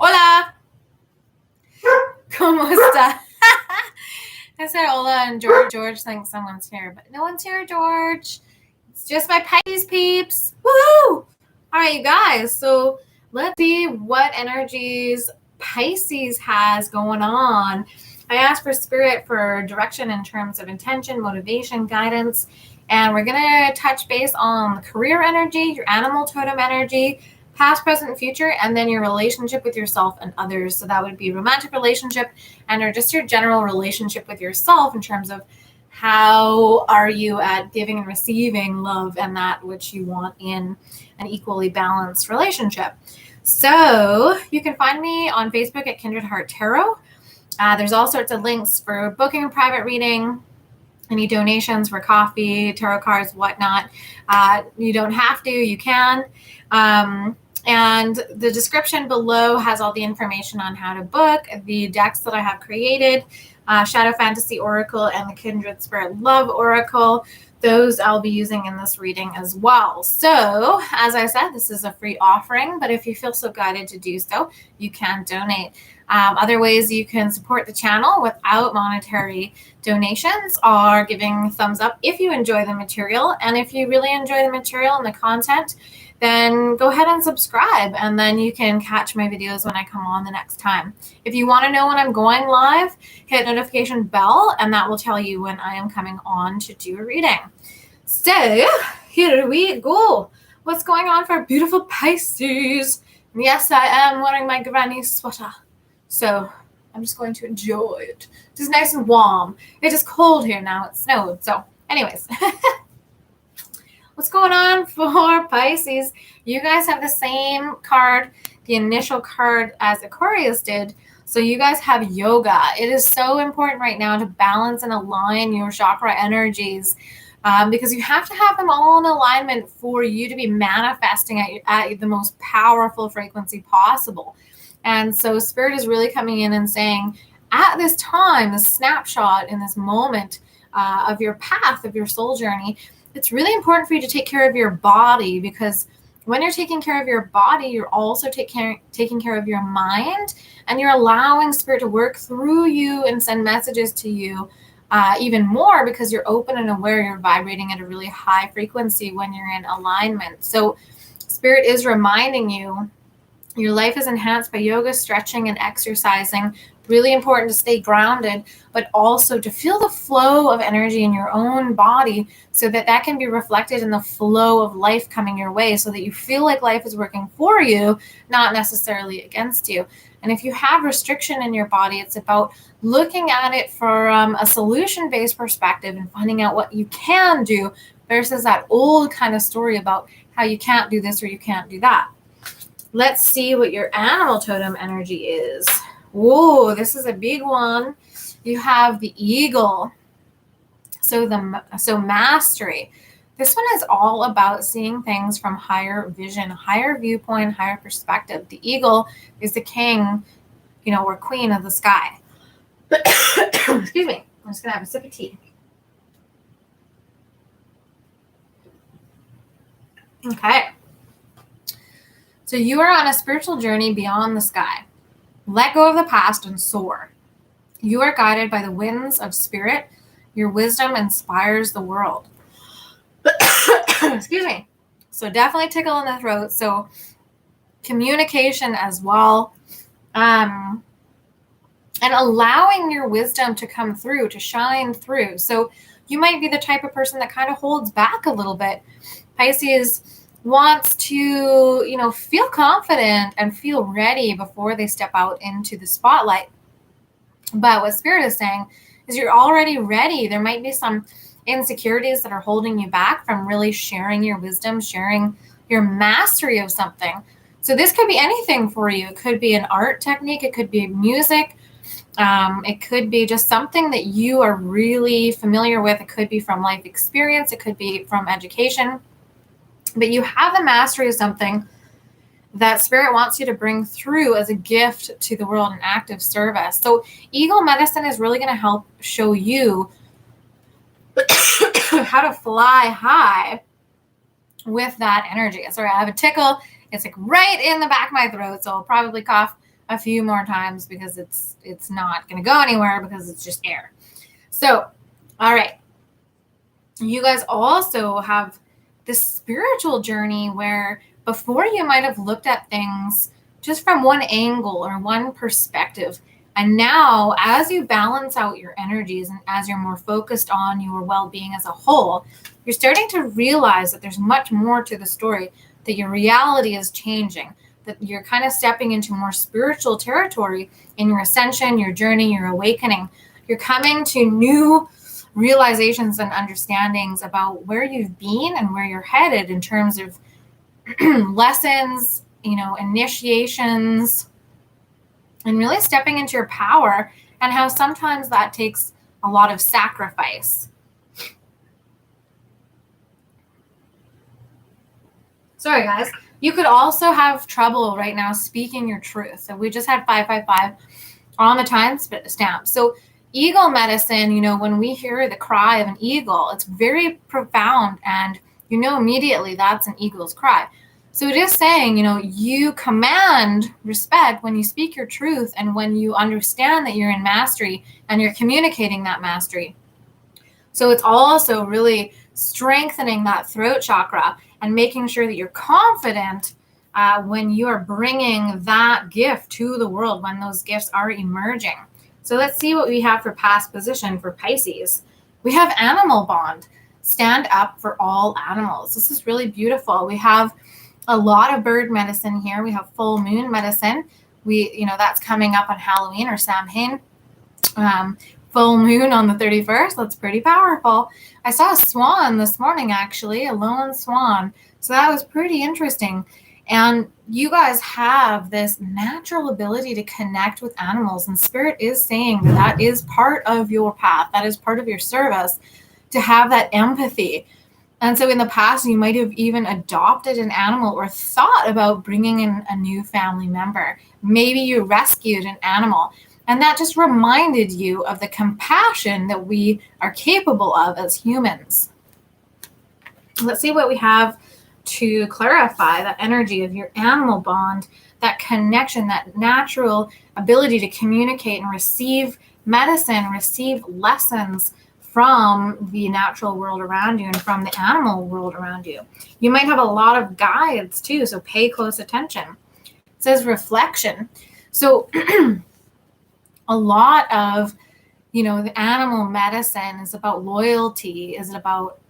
Hola. ¿Cómo está? I said hola and George thinks someone's here, but no one's here, George. It's just my Pisces peeps. Woo! All right, you guys. So let's see what energies Pisces has going on. I asked for spirit for direction in terms of intention, motivation, guidance, and we're going to touch base on the career energy, your animal totem energy, past, present, future, and then your relationship with yourself and others. So that would be romantic relationship and or just your general relationship with yourself in terms of how are you at giving and receiving love and that which you want in an equally balanced relationship. So you can find me on Facebook at Kindred Heart Tarot. There's all sorts of links for booking a private reading, any donations for coffee, tarot cards, whatnot. You don't have to, you can. And the description below has all the information on how to book, the decks that I have created, Shadow Fantasy Oracle and the Kindred Spirit Love Oracle. Those I'll be using in this reading as well. So, as I said, this is a free offering, but if you feel so guided to do so, you can donate. Other ways you can support the channel without monetary donations are giving thumbs up if you enjoy the material. And if you really enjoy the material and the content, then go ahead and subscribe, and then you can catch my videos when I come on the next time. If you want to know when I'm going live, hit notification bell, and that will tell you when I am coming on to do a reading. So here we go. What's going on for beautiful Pisces? Yes, I am wearing my granny sweater. So I'm just going to enjoy it. It is nice and warm. It is cold here now. It snowed. So anyways. What's going on for Pisces? You guys have the same card, the initial card as Aquarius did. So you guys have yoga. It is so important right now to balance and align your chakra energies because you have to have them all in alignment for you to be manifesting at the most powerful frequency possible. And so Spirit is really coming in and saying, at this time, this snapshot in this moment of your path, of your soul journey, it's really important for you to take care of your body, because when you're taking care of your body, you're also taking care of your mind, and you're allowing Spirit to work through you and send messages to you even more, because you're open and aware, you're vibrating at a really high frequency when you're in alignment. So Spirit is reminding you your life is enhanced by yoga, stretching, and exercising. Really important to stay grounded, but also to feel the flow of energy in your own body so that that can be reflected in the flow of life coming your way, so that you feel like life is working for you, not necessarily against you. And if you have restriction in your body, it's about looking at it from a solution-based perspective and finding out what you can do versus that old kind of story about how you can't do this or you can't do that. Let's see what your animal totem energy is. Whoa, this is a big one. You have the eagle. So mastery. This one is all about seeing things from higher vision, higher viewpoint, higher perspective. The eagle is the king, or queen of the sky. Excuse me. I'm just going to have a sip of tea. Okay. So you are on a spiritual journey beyond the sky. Let go of the past and soar. You are guided by the winds of spirit. Your wisdom inspires the world. Excuse me. So definitely tickle in the throat. So communication as well. And allowing your wisdom to come through, to shine through. So you might be the type of person that kind of holds back a little bit. Pisces wants to, feel confident and feel ready before they step out into the spotlight. But what Spirit is saying is you're already ready. There might be some insecurities that are holding you back from really sharing your wisdom, sharing your mastery of something. So this could be anything for you. It could be an art technique. It could be music. It could be just something that you are really familiar with. It could be from life experience. It could be from education. But you have the mastery of something that Spirit wants you to bring through as a gift to the world, an act of service. So eagle medicine is really going to help show you how to fly high with that energy. Sorry, I have a tickle. It's like right in the back of my throat, so I'll probably cough a few more times because it's not going to go anywhere because it's just air. So, all right. You guys also have this spiritual journey where before you might have looked at things just from one angle or one perspective. And now, as you balance out your energies and as you're more focused on your well-being as a whole, you're starting to realize that there's much more to the story, that your reality is changing, that you're kind of stepping into more spiritual territory in your ascension, your journey, your awakening. You're coming to new realizations and understandings about where you've been and where you're headed in terms of lessons, initiations, and really stepping into your power, and how sometimes that takes a lot of sacrifice. Sorry, guys. You could also have trouble right now speaking your truth. So we just had 555 on the time stamp. So eagle medicine, when we hear the cry of an eagle, it's very profound, and immediately that's an eagle's cry. So it is saying, you command respect when you speak your truth and when you understand that you're in mastery and you're communicating that mastery. So it's also really strengthening that throat chakra and making sure that you're confident when you are bringing that gift to the world, when those gifts are emerging. So let's see what we have for past position for Pisces. We have animal bond. Stand up for all animals. This is really beautiful. We have a lot of bird medicine here. We have full moon medicine. That's coming up on Halloween or Samhain. Full moon on the 31st. That's pretty powerful. I saw a swan this morning, actually, a lone swan. So that was pretty interesting. And you guys have this natural ability to connect with animals. And Spirit is saying that is part of your path. That is part of your service, to have that empathy. And so in the past, you might have even adopted an animal or thought about bringing in a new family member. Maybe you rescued an animal. And that just reminded you of the compassion that we are capable of as humans. Let's see what we have to clarify that energy of your animal bond, that connection, that natural ability to communicate and receive medicine, receive lessons from the natural world around you and from the animal world around you. You might have a lot of guides too, so pay close attention. It says reflection. So a lot of, the animal medicine is about loyalty, is about,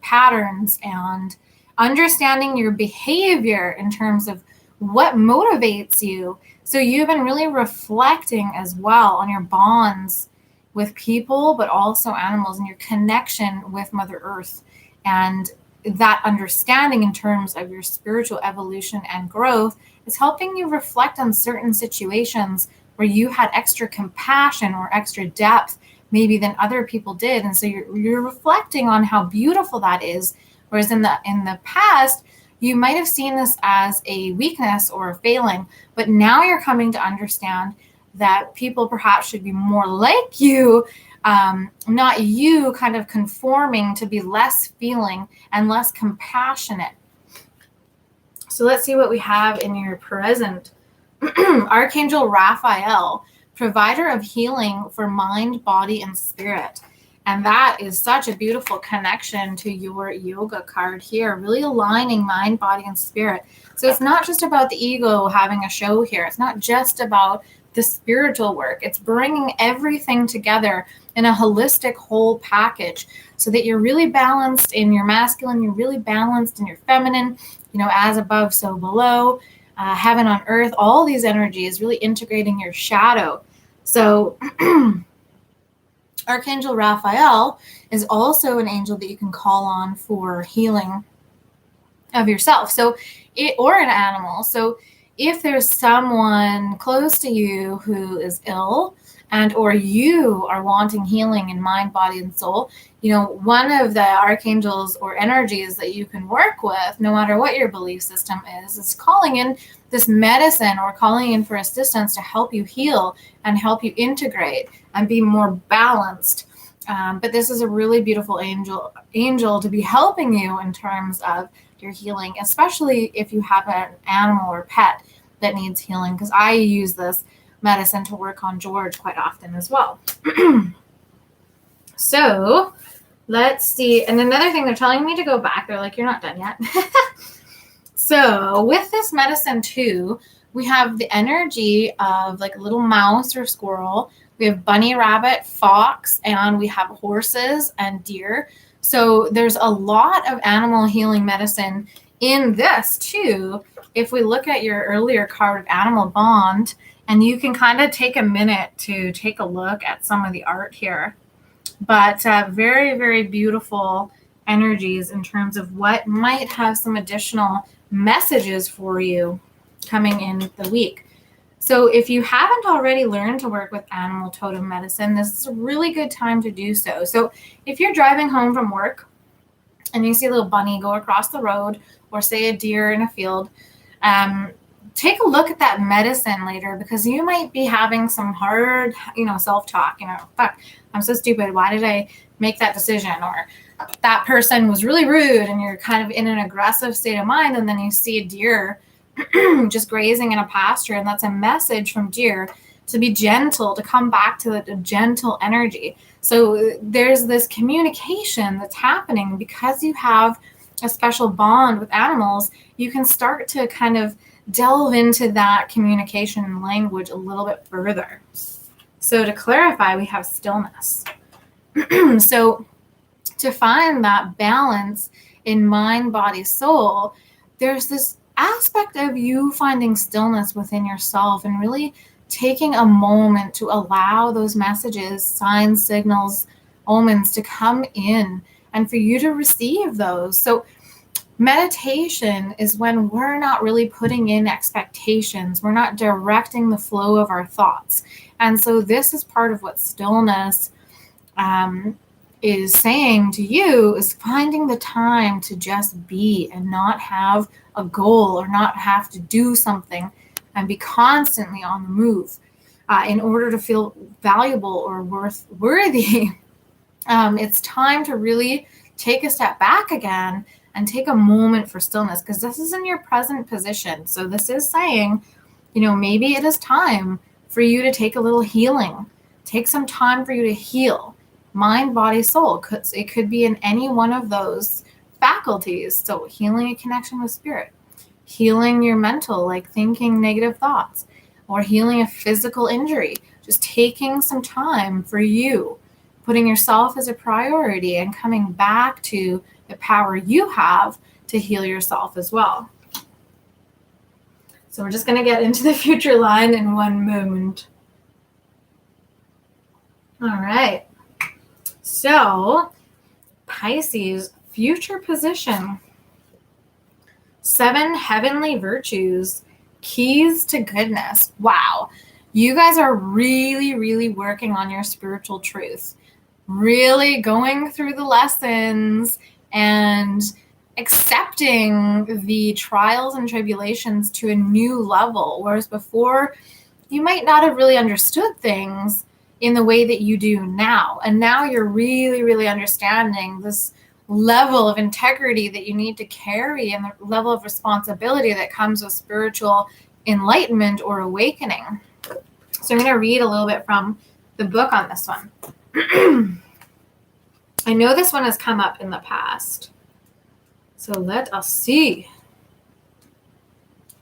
patterns and understanding your behavior in terms of what motivates you. So you've been really reflecting as well on your bonds with people, but also animals, and your connection with Mother Earth, and that understanding in terms of your spiritual evolution and growth is helping you reflect on certain situations where you had extra compassion or extra depth maybe than other people did. And so you're reflecting on how beautiful that is. Whereas in the past, you might have seen this as a weakness or a failing, but now you're coming to understand that people perhaps should be more like you, not you kind of conforming to be less feeling and less compassionate. So let's see what we have in your present. Archangel Raphael, provider of healing for mind, body, and spirit. And that is such a beautiful connection to your yoga card here, really aligning mind, body, and spirit. So it's not just about the ego having a show here. It's not just about the spiritual work. It's bringing everything together in a holistic whole package so that you're really balanced in your masculine, you're really balanced in your feminine, as above, so below, heaven on earth, all these energies really integrating your shadow. So Archangel Raphael is also an angel that you can call on for healing of yourself. Or an animal. So if there's someone close to you who is ill and or you are wanting healing in mind, body, and soul, one of the archangels or energies that you can work with, no matter what your belief system is calling in this medicine or calling in for assistance to help you heal and help you integrate and be more balanced. But this is a really beautiful angel to be helping you in terms of your healing, especially if you have an animal or pet that needs healing, because I use this medicine to work on George quite often as well. So let's see. And another thing, they're telling me to go back. They're like, you're not done yet. So with this medicine too, we have the energy of like a little mouse or squirrel. We have bunny, rabbit, fox, and we have horses and deer. So there's a lot of animal healing medicine in this too. If we look at your earlier card of animal bond, and you can kind of take a minute to take a look at some of the art here. But very, very beautiful energies in terms of what might have some additional messages for you coming in the week. So if you haven't already learned to work with animal totem medicine, this is a really good time to do so. So if you're driving home from work and you see a little bunny go across the road, or say a deer in a field, take a look at that medicine later, because you might be having some hard, self-talk, fuck, I'm so stupid. Why did I make that decision? Or that person was really rude, and you're kind of in an aggressive state of mind. And then you see a deer just grazing in a pasture. And that's a message from deer to be gentle, to come back to the gentle energy. So there's this communication that's happening because you have a special bond with animals. You can start to kind of delve into that communication language a little bit further. So to clarify, we have stillness. So to find that balance in mind, body, soul, there's this aspect of you finding stillness within yourself and really taking a moment to allow those messages, signs, signals, omens to come in and for you to receive those. So meditation is when we're not really putting in expectations. We're not directing the flow of our thoughts. And so this is part of what stillness is saying to you, is finding the time to just be and not have a goal or not have to do something and be constantly on the move in order to feel valuable or worthy. It's time to really take a step back again and take a moment for stillness, because this is in your present position. So this is saying, maybe it is time for you to take a little healing. Take some time for you to heal mind, body, soul. It could be in any one of those faculties. So healing a connection with spirit, healing your mental, like thinking negative thoughts, or healing a physical injury. Just taking some time for you, putting yourself as a priority and coming back to the power you have to heal yourself as well. So we're just going to get into the future line in one moment. All right. So Pisces, future position. 7 heavenly virtues, keys to goodness. Wow. You guys are really, really working on your spiritual truth. Really going through the lessons and accepting the trials and tribulations to a new level. Whereas before, you might not have really understood things in the way that you do now. And now you're really, really understanding this level of integrity that you need to carry and the level of responsibility that comes with spiritual enlightenment or awakening. So I'm going to read a little bit from the book on this one. I know this one has come up in the past. So let us see.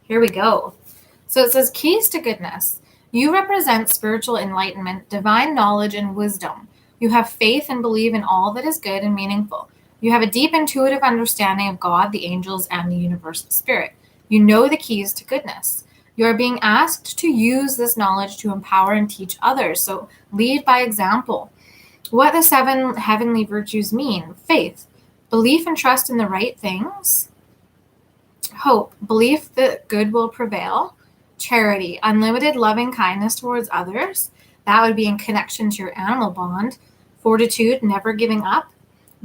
Here we go. So it says, keys to goodness. You represent spiritual enlightenment, divine knowledge, and wisdom. You have faith and believe in all that is good and meaningful. You have a deep intuitive understanding of God, the angels, and the universal spirit. You know the keys to goodness. You are being asked to use this knowledge to empower and teach others. So lead by example. What the 7 heavenly virtues mean: faith, belief and trust in the right things; hope, belief that good will prevail; charity, unlimited loving kindness towards others. That would be in connection to your animal bond; fortitude, never giving up;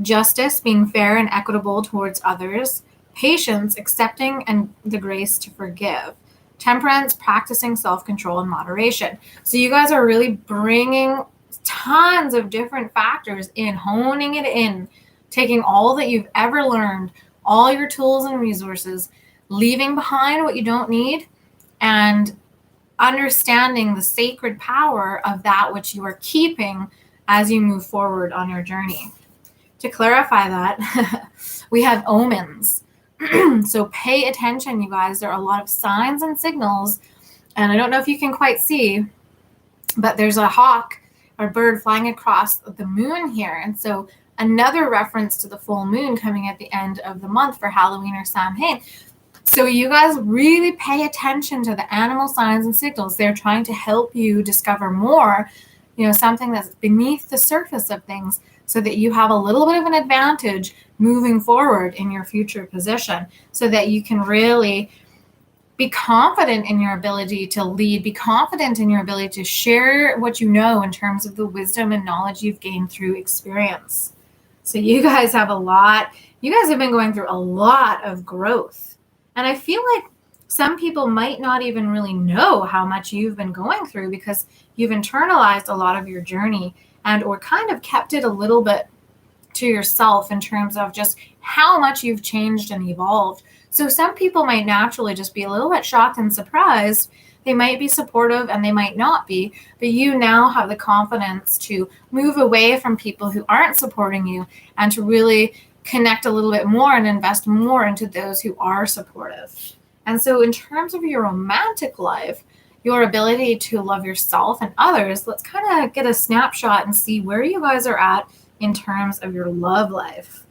justice, being fair and equitable towards others; patience, accepting and the grace to forgive; temperance, practicing self-control and moderation. So you guys are really bringing tons of different factors in, honing it in, taking all that you've ever learned, all your tools and resources, leaving behind what you don't need, and understanding the sacred power of that which you are keeping as you move forward on your journey. To clarify that, we have omens. So pay attention, you guys. There are a lot of signs and signals, and I don't know if you can quite see, but there's a hawk or bird flying across the moon here. And so another reference to the full moon coming at the end of the month for Halloween or Samhain. So you guys really pay attention to the animal signs and signals. They're trying to help you discover more, something that's beneath the surface of things, so that you have a little bit of an advantage moving forward in your future position, so that you can really be confident in your ability to lead, be confident in your ability to share what you know in terms of the wisdom and knowledge you've gained through experience. So you guys have been going through a lot of growth. And I feel like some people might not even really know how much you've been going through, because you've internalized a lot of your journey and or kind of kept it a little bit to yourself in terms of just how much you've changed and evolved. So some people might naturally just be a little bit shocked and surprised. They might be supportive and they might not be, but you now have the confidence to move away from people who aren't supporting you and to really connect a little bit more and invest more into those who are supportive. And so in terms of your romantic life, your ability to love yourself and others, let's kind of get a snapshot and see where you guys are at in terms of your love life.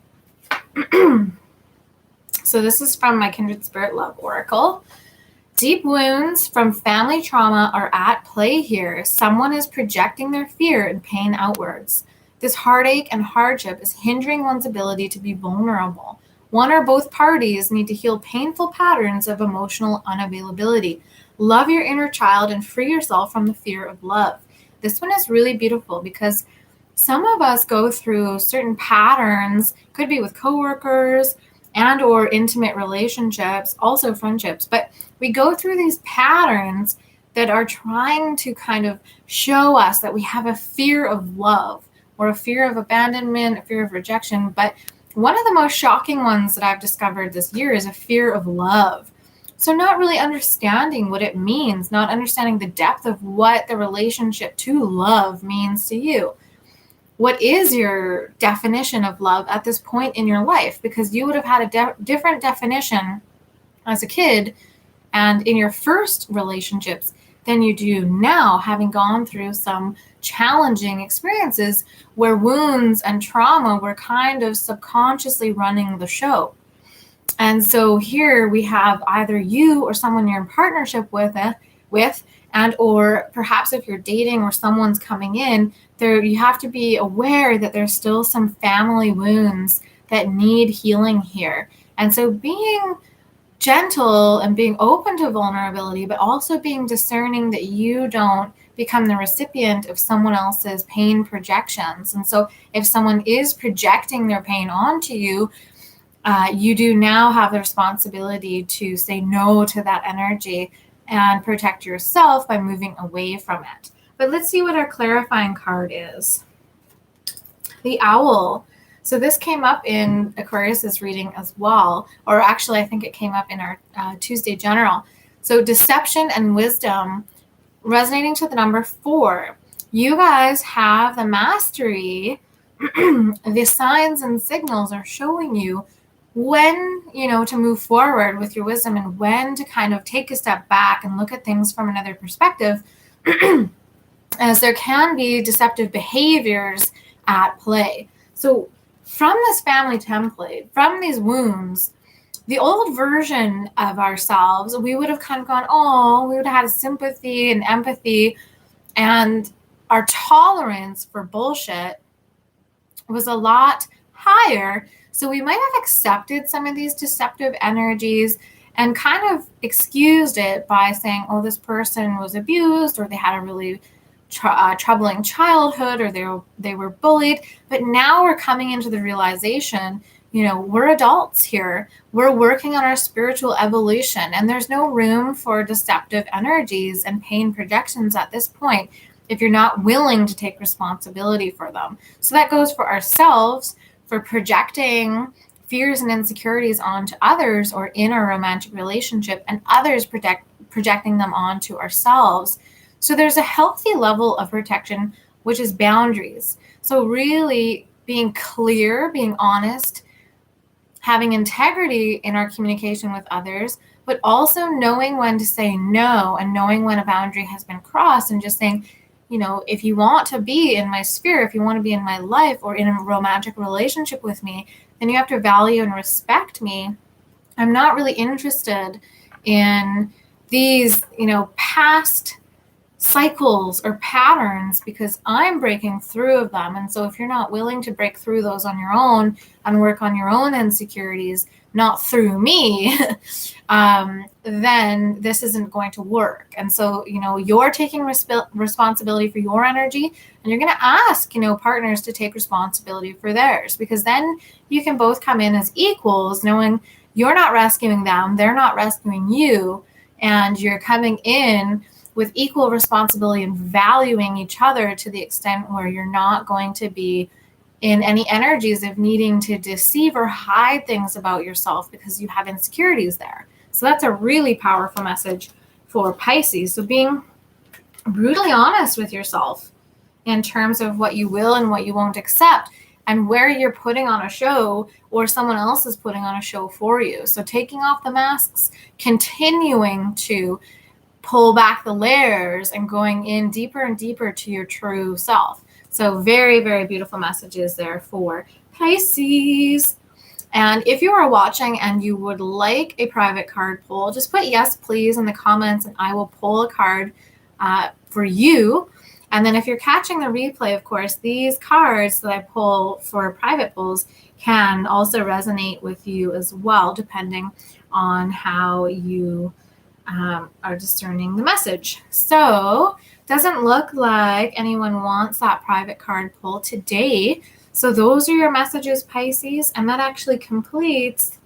So this is from my Kindred Spirit Love Oracle. Deep wounds from family trauma are at play here. Someone is projecting their fear and pain outwards. This heartache and hardship is hindering one's ability to be vulnerable. One or both parties need to heal painful patterns of emotional unavailability. Love your inner child and free yourself from the fear of love. This one is really beautiful because some of us go through certain patterns, could be with coworkers and or intimate relationships, also friendships, but we go through these patterns that are trying to kind of show us that we have a fear of love or a fear of abandonment, a fear of rejection. But one of the most shocking ones that I've discovered this year is a fear of love. So not really understanding what it means, not understanding the depth of what the relationship to love means to you. What is your definition of love at this point in your life? Because you would have had a different definition as a kid and in your first relationships than you do now, having gone through some challenging experiences where wounds and trauma were kind of subconsciously running the show. And so here we have either you or someone you're in partnership with, and or perhaps if you're dating or someone's coming in, there you have to be aware that there's still some family wounds that need healing here. And so being gentle and being open to vulnerability, but also being discerning that you don't become the recipient of someone else's pain projections. And so if someone is projecting their pain onto you, you do now have the responsibility to say no to that energy and protect yourself by moving away from it. But let's see what our clarifying card is. The Owl. So this came up in Aquarius's reading as well, or actually I think it came up in our Tuesday general. So deception and wisdom, resonating to the number 4. You guys have the mastery. The signs and signals are showing you when, to move forward with your wisdom and when to kind of take a step back and look at things from another perspective, as there can be deceptive behaviors at play. So from this family template, from these wounds, the old version of ourselves, we would have kind of gone, we would have had sympathy and empathy, and our tolerance for bullshit was a lot higher. So we might have accepted some of these deceptive energies and kind of excused it by saying, this person was abused, or they had a really troubling childhood, or they were bullied. But now we're coming into the realization, we're adults here. We're working on our spiritual evolution, and there's no room for deceptive energies and pain projections at this point if you're not willing to take responsibility for them. So that goes for ourselves, for projecting fears and insecurities onto others or in a romantic relationship, and others projecting them onto ourselves. So there's a healthy level of protection, which is boundaries. So really being clear, being honest, having integrity in our communication with others, but also knowing when to say no and knowing when a boundary has been crossed and just saying, you know, if you want to be in my sphere, if you want to be in my life or in a romantic relationship with me, then you have to value and respect me. I'm not really interested in these, you know, past cycles or patterns because I'm breaking through of them. And so if you're not willing to break through those on your own and work on your own insecurities, not through me, then this isn't going to work. And so, you know, you're taking responsibility for your energy, and you're going to ask, you know, partners to take responsibility for theirs, because then you can both come in as equals, knowing you're not rescuing them, they're not rescuing you, and you're coming in with equal responsibility and valuing each other to the extent where you're not going to be in any energies of needing to deceive or hide things about yourself because you have insecurities there. So that's a really powerful message for Pisces. So being brutally honest with yourself in terms of what you will and what you won't accept, and where you're putting on a show or someone else is putting on a show for you. So taking off the masks, continuing to pull back the layers and going in deeper and deeper to your true self. So very, very beautiful messages there for Pisces. And if you are watching and you would like a private card pull, just put yes, please in the comments and I will pull a card for you. And then if you're catching the replay, of course, these cards that I pull for private pulls can also resonate with you as well, depending on how you are discerning the message. So doesn't look like anyone wants that private card pull today. So those are your messages, Pisces, and that actually completes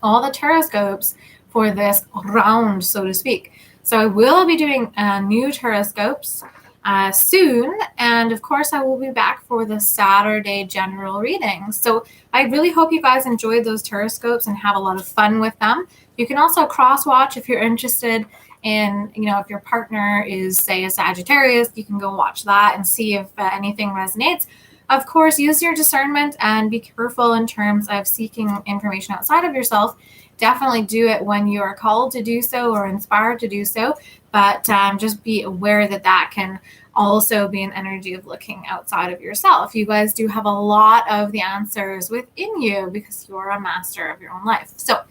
all the Tarotscopes for this round, so to speak. So I will be doing new Tarotscopes soon, and of course I will be back for the Saturday general readings. So I really hope you guys enjoyed those Tarotscopes and have a lot of fun with them. You can also cross watch if you're interested in, you know, if your partner is, say, a Sagittarius, you can go watch that and see if anything resonates. Of course, use your discernment and be careful in terms of seeking information outside of yourself. Definitely do it when you are called to do so or inspired to do so, but just be aware that that can also be an energy of looking outside of yourself. You guys do have a lot of the answers within you because you're a master of your own life. So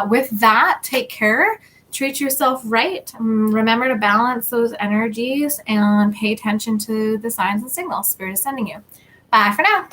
with that, take care, treat yourself right. Remember to balance those energies and pay attention to the signs and signals Spirit is sending you. Bye for now.